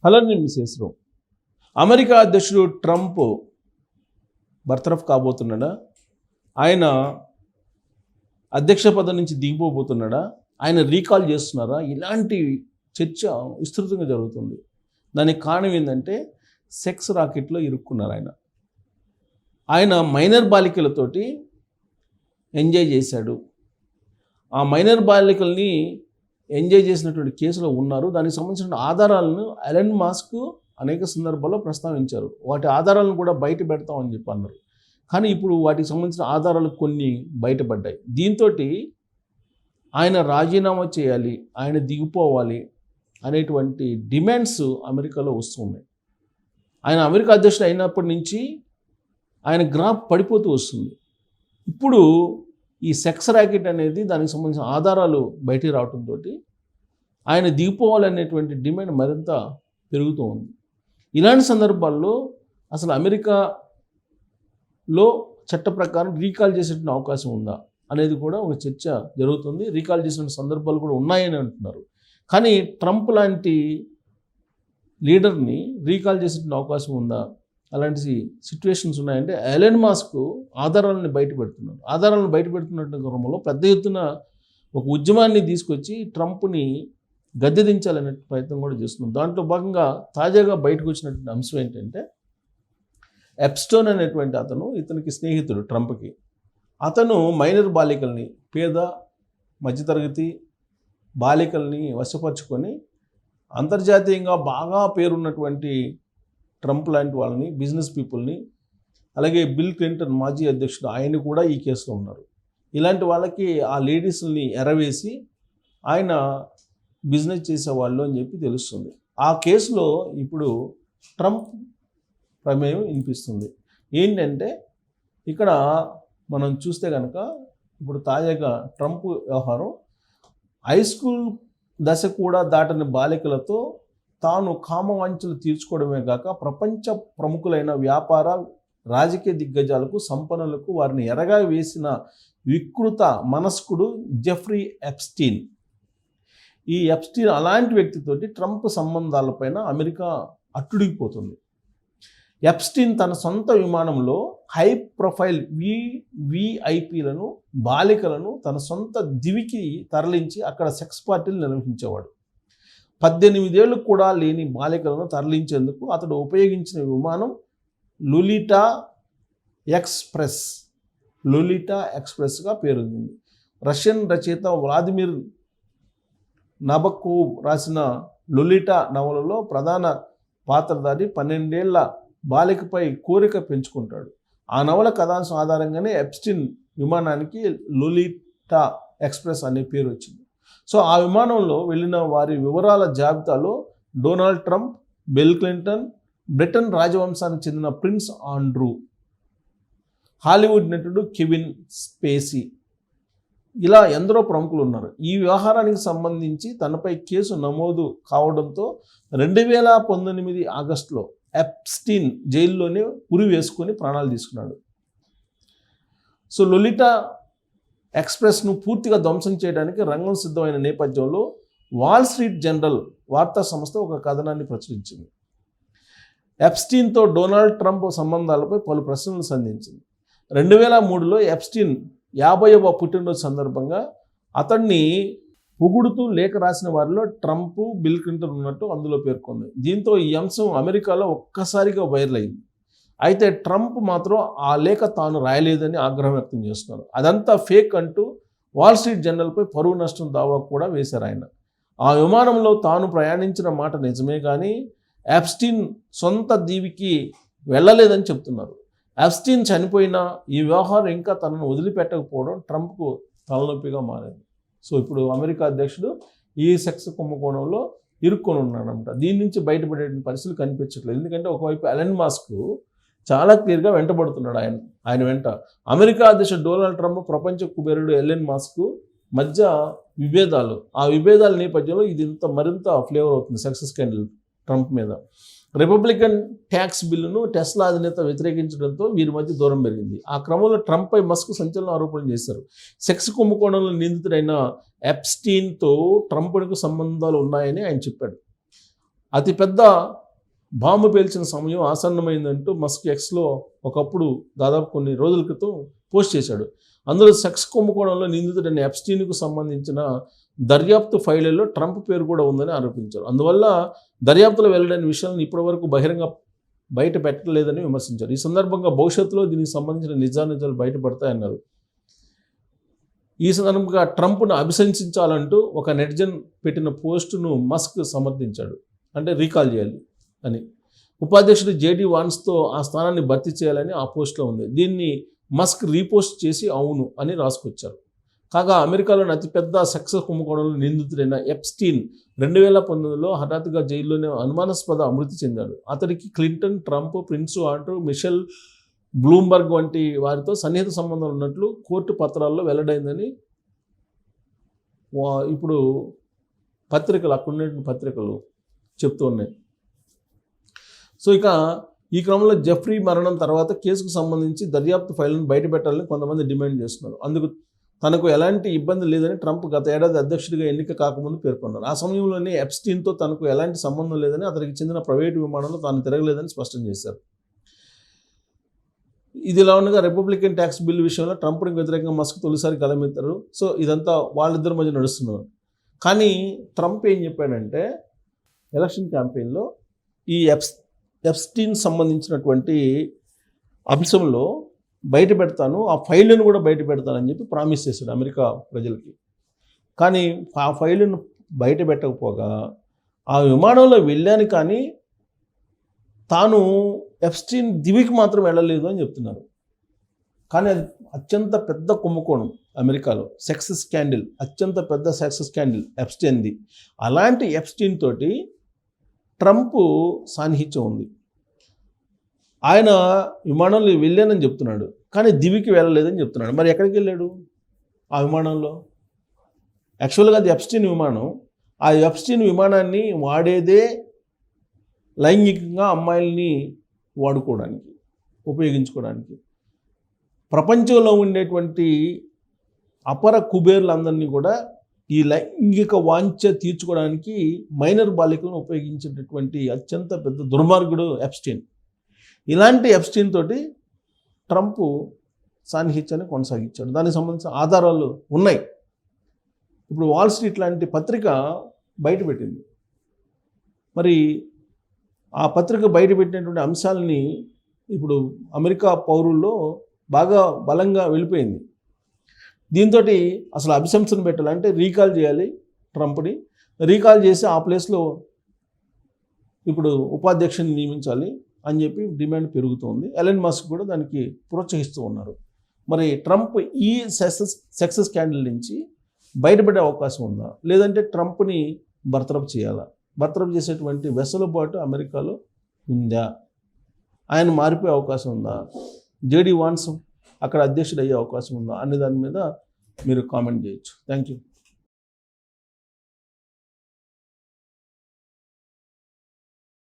అలానే మిసేసరు అమెరికా అధ్యక్షుడు ట్రంప్ బర్తరఫ్ కాబోతున్నాడా, ఆయన అధ్యక్ష పదం నుంచి దిగిపోబోతున్నాడా, ఆయన రీకాల్ చేస్తున్నారా, ఇలాంటి చర్చ విస్తృతంగా జరుగుతుంది. దానికి కారణం ఏంటంటే సెక్స్ రాకెట్లో ఇరుక్కున్నారు. ఆయన మైనర్ బాలికలతోటి ఎంజాయ్ చేశాడు. ఆ మైనర్ బాలికల్ని ఎంజాయ్ చేసినటువంటి కేసులో ఉన్నారు. దానికి సంబంధించిన ఆధారాలను ఎలన్ మాస్క్ అనేక సందర్భాల్లో ప్రస్తావించారు. వాటి ఆధారాలను కూడా బయట పెడతామని చెప్పి అన్నారు. కానీ ఇప్పుడు వాటికి సంబంధించిన ఆధారాలు కొన్ని బయటపడ్డాయి. దీంతో ఆయన రాజీనామా చేయాలి, ఆయన దిగిపోవాలి అనేటువంటి డిమాండ్స్ అమెరికాలో వస్తున్నాయి. ఆయన అమెరికా అధ్యక్షుడు అయినప్పటి నుంచి ఆయన గ్రాఫ్ పడిపోతూ వస్తుంది. ఇప్పుడు ఈ సెక్స్ ర్యాకెట్ అనేది దానికి సంబంధించిన ఆధారాలు బయటికి రావడంతో ఆయన దిగిపోవాలనేటువంటి డిమాండ్ మరింత పెరుగుతూ ఉంది. ఇలాంటి సందర్భాల్లో అసలు అమెరికాలో చట్ట ప్రకారం రీకాల్ చేసేటువంటి అవకాశం ఉందా అనేది కూడా ఒక చర్చ జరుగుతుంది. రీకాల్ చేసిన సందర్భాలు కూడా ఉన్నాయని అంటున్నారు. కానీ ట్రంప్ లాంటి లీడర్ని రీకాల్ చేసేటువంటి అవకాశం ఉందా, అలాంటి సిచ్యువేషన్స్ ఉన్నాయంటే ఎలన్ మాస్క్ ఆధారాలను బయటపెడుతున్నారు. ఆధారాలను బయటపెడుతున్న క్రమంలో పెద్ద ఎత్తున ఒక ఉద్యమాన్ని తీసుకొచ్చి ట్రంప్ని గద్దె దించాలనే ప్రయత్నం కూడా చేస్తున్నారు. దాంట్లో భాగంగా తాజాగా బయటకు వచ్చినటువంటి అంశం ఏంటంటే ఎప్స్టోన్ అనేటువంటి అతను ఇతనికి స్నేహితుడు ట్రంప్కి. అతను మైనర్ బాలికల్ని, పేద మధ్యతరగతి బాలికల్ని వశపరుచుకొని అంతర్జాతీయంగా బాగా పేరున్నటువంటి ట్రంప్ లాంటి వాళ్ళని, బిజినెస్ పీపుల్ని, అలాగే బిల్ క్లింటన్ మాజీ అధ్యక్షుడు ఆయన కూడా ఈ కేసులో ఉన్నారు. ఇలాంటి వాళ్ళకి ఆ లేడీస్ని ఎరవేసి ఆయన బిజినెస్ చేసేవాళ్ళు అని చెప్పి తెలుస్తుంది. ఆ కేసులో ఇప్పుడు ట్రంప్ ప్రమేయం వినిపిస్తుంది. ఏంటంటే ఇక్కడ మనం చూస్తే కనుక ఇప్పుడు తాజాగా ట్రంప్ వ్యవహారం హై స్కూల్ దశ కూడా దాటని బాలికలతో తాను కామవాంఛలు తీర్చుకోవడమే కాక ప్రపంచ ప్రముఖులైన వ్యాపార రాజకీయ దిగ్గజాలకు, సంపన్నులకు వారిని ఎరగా వేసిన వికృత మనస్కుడు జెఫ్రీ ఎప్స్టీన్. ఈ ఎప్స్టీన్ అలాంటి వ్యక్తితోటి ట్రంప్ సంబంధాలపైన అమెరికా అట్టుడిగిపోతుంది. ఎప్స్టీన్ తన సొంత విమానంలో హై ప్రొఫైల్ విఐపీలను, బాలికలను తన సొంత దివికి తరలించి అక్కడ సెక్స్ పార్టీలు నిర్వహించేవాడు. 18 ఏళ్ళు కూడా లేని బాలికలను తరలించేందుకు అతడు ఉపయోగించిన విమానం లొలిటా ఎక్స్ప్రెస్గా పేరొందింది. రష్యన్ రచయిత వ్లాదిమిర్ నబకోవ్ రాసిన లొలిటా నవలలో ప్రధాన పాత్రధారి 12 ఏళ్ల బాలికపై కోరిక పెంచుకుంటాడు. ఆ నవల కథాంశం ఆధారంగానే ఎప్స్టీన్ విమానానికి లొలిటా ఎక్స్ప్రెస్ అనే పేరు వచ్చింది. సో ఆ విమానంలో వెళ్ళిన వారి వివరాల జాబితాలో Donald Trump, Bill Clinton, Britain రాజవంశానికి చెందిన ప్రిన్స్ ఆండ్రూ, హాలీవుడ్ నటుడు కెవిన్ స్పేసీ, ఇలా ఎందరో ప్రముఖులు ఉన్నారు. ఈ వ్యవహారానికి సంబంధించి తనపై కేసు నమోదు కావడంతో 2019 ఆగస్టులో ఎప్స్టీన్ జైల్లోనే ఉరి వేసుకొని ప్రాణాలు తీసుకున్నాడు. సో లొలిటా ఎక్స్ప్రెస్ను పూర్తిగా ధ్వంసం చేయడానికి రంగం సిద్ధమైన నేపథ్యంలో వాల్ స్ట్రీట్ జర్నల్ వార్తా సంస్థ ఒక కథనాన్ని ప్రచురించింది. ఎప్స్టీన్తో డొనాల్డ్ ట్రంప్ సంబంధాలపై పలు ప్రశ్నలు సంధించింది. 2003లో ఎప్స్టీన్ 50వ పుట్టినరోజు సందర్భంగా అతన్ని పొగుడుతూ లేఖ రాసిన వారిలో ట్రంప్, బిల్ క్లింటన్ ఉన్నట్టు అందులో పేర్కొంది. దీంతో ఈ అంశం అమెరికాలో ఒక్కసారిగా వైరల్ అయింది. అయితే ట్రంప్ మాత్రం ఆ లేఖ తాను రాయలేదని ఆగ్రహం వ్యక్తం చేస్తున్నారు. అదంతా ఫేక్ అంటూ వాల్ స్ట్రీట్ జర్నల్పై పరువు నష్టం దావా కూడా వేశారు ఆయన. ఆ విమానంలో తాను ప్రయాణించిన మాట నిజమే కానీ ఎప్స్టీన్ సొంత దీవికి వెళ్ళలేదని చెప్తున్నారు. ఎప్స్టీన్ చనిపోయినా ఈ వ్యవహారం ఇంకా తనను వదిలిపెట్టకపోవడం ట్రంప్కు తలనొప్పిగా మారింది. సో ఇప్పుడు అమెరికా అధ్యక్షుడు ఈ సెక్స్ కుంభకోణంలో ఇరుక్కొని ఉన్నాడంట. దీని నుంచి బయటపడే పరిస్థితులు కనిపించట్లేదు. ఎందుకంటే ఒకవైపు ఎలన్ మాస్క్ చాలా క్లియర్గా వెంటబడుతున్నాడు ఆయన వెంట. అమెరికా అధ్యక్షుడు డొనాల్డ్ ట్రంప్, ప్రపంచ కుబేరుడు ఎలన్ మాస్క్ మధ్య విభేదాలు. ఆ విభేదాల నేపథ్యంలో ఇది మరింత ఫ్లేవర్ అవుతుంది సెక్స్ స్కాండల్ ట్రంప్ మీద. రిపబ్లికన్ ట్యాక్స్ బిల్లును టెస్లా అధినేత వ్యతిరేకించడంతో వీరి మధ్య దూరం పెరిగింది. ఆ క్రమంలో ట్రంప్పై మస్క్ సంచలన ఆరోపణలు చేశారు. సెక్స్ కుంభకోణంలో నిందితుడైన ఎప్స్టీన్తో ట్రంప్కు సంబంధాలు ఉన్నాయని ఆయన చెప్పాడు. అతిపెద్ద బాంబు పేల్చిన సమయం ఆసన్నమైందంటూ మస్క్ ఎక్స్లో ఒకప్పుడు దాదాపు కొన్ని రోజుల క్రితం పోస్ట్ చేశాడు. అందులో సెక్స్ కుంభకోణంలో నిందితుడైన ఎప్స్టీన్కు సంబంధించిన దర్యాప్తు ఫైళ్లలో ట్రంప్ పేరు కూడా ఉందని ఆరోపించారు. అందువల్ల దర్యాప్తులో వెల్లడైన విషయాలను ఇప్పటివరకు బహిరంగ బయట పెట్టలేదని విమర్శించారు. ఈ సందర్భంగా భవిష్యత్తులో దీనికి సంబంధించిన నిజానిజాలు బయటపడతాయన్నారు. ఈ సందర్భంగా ట్రంప్ను అభిశంసించాలంటూ ఒక నెటిజన్ పెట్టిన పోస్టును మస్క్ సమర్థించాడు. అంటే రీకాల్ చేయాలి అని. ఉపాధ్యక్షుడు జేడీ వాన్స్తో ఆ స్థానాన్ని భర్తీ చేయాలని ఆ పోస్ట్లో ఉంది. దీన్ని మస్క్ రీపోస్ట్ చేసి అవును అని రాసుకొచ్చారు. కాగా అమెరికాలోని అతిపెద్ద సెక్స్ కుంభకోణంలో నిందితుడైన ఎప్స్టీన్ 2019లో హఠాత్తుగా జైల్లోనే అనుమానాస్పద మృతి చెందాడు. అతడికి Clinton, Trump, prince Andrew, Michelle, Bloomberg వంటి వారితో సన్నిహిత సంబంధాలు ఉన్నట్లు కోర్టు పత్రాల్లో వెల్లడైందని ఇప్పుడు పత్రికలు అక్కడున్న పత్రికలు చెప్తూ ఉన్నాయి. సో ఇక ఈ క్రమంలో జెఫ్రీ మరణం తర్వాత కేసుకు సంబంధించి దర్యాప్తు ఫైళ్లను బయటపెట్టాలని కొంతమంది డిమాండ్ చేస్తున్నారు. అందుకు తనకు ఎలాంటి ఇబ్బంది లేదని ట్రంప్ గత ఏడాది అధ్యక్షుడిగా ఎన్నిక కాకముందు పేర్కొన్నారు. ఆ సమయంలోనే ఎప్స్టీన్తో తనకు ఎలాంటి సంబంధం లేదని, అతనికి చెందిన ప్రైవేటు విమానంలో తాను తిరగలేదని స్పష్టం చేశారు. ఇదిలా ఉండగా రిపబ్లికన్ ట్యాక్స్ బిల్లు విషయంలో ట్రంప్కి వ్యతిరేకంగా మస్క్ తొలిసారి గలమెత్తారు. సో ఇదంతా వాళ్ళిద్దరి మధ్య నడుస్తున్నారు. కానీ ట్రంప్ ఏం చెప్పాడంటే ఎలక్షన్ క్యాంపెయిన్లో ఈ ఎప్స్టీన్ సంబంధించినటువంటి అంశంలో బయట పెడతాను, ఆ ఫైళ్ళను కూడా బయట పెడతానని చెప్పి ప్రామిస్ చేశాడు అమెరికా ప్రజలకి. కానీ ఆ ఫైళ్ళను బయట పెట్టకపోగా ఆ విమానంలో వెళ్ళాను, కానీ తాను ఎప్స్టీన్ దివికి మాత్రం వెళ్ళలేదు అని చెప్తున్నారు. కానీ అది అత్యంత పెద్ద కుంభకోణం అమెరికాలో, సెక్స్ స్కాండిల్, అత్యంత పెద్ద సెక్స్ స్కాండిల్ ఎప్స్టీన్ది. అలాంటి ఎప్స్టీన్ తోటి ట్రంప్ సాన్నిహిత్యం ఉంది. ఆయన విమానంలో వెళ్ళానని చెప్తున్నాడు, కానీ దివికి వెళ్ళలేదని చెప్తున్నాడు. మరి ఎక్కడికి వెళ్ళాడు ఆ విమానంలో? యాక్చువల్గా అది ఎప్స్టీన్ విమానం. ఆ ఎప్స్టీన్ విమానాన్ని వాడేదే లైంగికంగా అమ్మాయిల్ని వాడుకోవడానికి, ఉపయోగించుకోవడానికి. ప్రపంచంలో ఉండేటువంటి అపర కుబేర్లందరినీ కూడా ఈ లైంగిక వాంఛ తీర్చుకోవడానికి మైనర్ బాలికలను ఉపయోగించేటటువంటి అత్యంత పెద్ద దుర్మార్గుడు ఎప్స్టీన్. ఇలాంటి ఎప్స్టీన్ తోటి ట్రంప్ సాన్నిహిత్యాన్ని కొనసాగించాడు. దానికి సంబంధించిన ఆధారాలు ఉన్నాయి. ఇప్పుడు వాల్ స్ట్రీట్ లాంటి పత్రిక బయటపెట్టింది. మరి ఆ పత్రిక బయటపెట్టినటువంటి అంశాలని ఇప్పుడు అమెరికా పౌరుల్లో బాగా బలంగా వెళ్ళిపోయింది. దీంతో అసలు అభిశంసన పెట్టాలంటే రీకాల్ చేయాలి ట్రంప్ని. రీకాల్ చేసి ఆ ప్లేస్లో ఇప్పుడు ఉపాధ్యక్షుని నియమించాలి అని చెప్పి డిమాండ్ పెరుగుతోంది. ఎలన్ మస్క్ కూడా దానికి ప్రోత్సహిస్తూ ఉన్నారు. మరి ట్రంప్ ఈ సెక్స్ స్కాండల్ నుంచి బయటపడే అవకాశం ఉందా, లేదంటే ట్రంప్ని బర్తరఫ్ చేయాలా? బర్తరఫ్ చేసేటువంటి వెసులుబాటు అమెరికాలో ఉందా? ఆయన మారిపోయే అవకాశం ఉందా? జేడీ వాన్స్ అక్కడ అధ్యక్షుడు అయ్యే అవకాశం ఉందా అనే దాని మీద మీరు కామెంట్ చేయొచ్చు. Thank you.